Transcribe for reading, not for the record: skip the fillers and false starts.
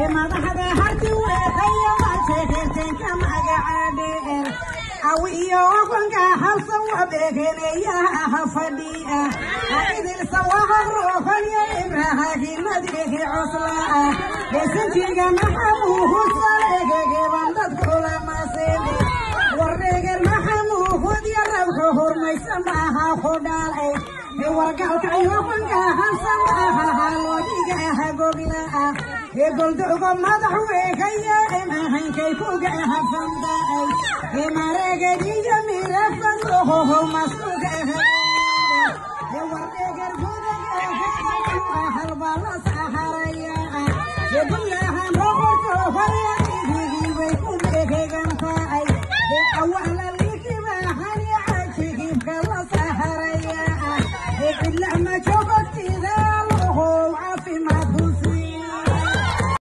madaxda harti weexaya majeerteen kama gaadheen awiyo wanka halsan wabegeneeyaha fadhiya idil sawaha rohaya ibrahim madihi usla besanjiga maxamuhu salege bandad kula masebe warreega maxamuhu yarabku hormaysa maaha khudaalay wargalka iyo wanka halsan maaha loodiga gogla goldogo madax weegaya mahankay kuga hafamday mareegadiya mirafadroho masuga warreegar gudaga halbala saharaya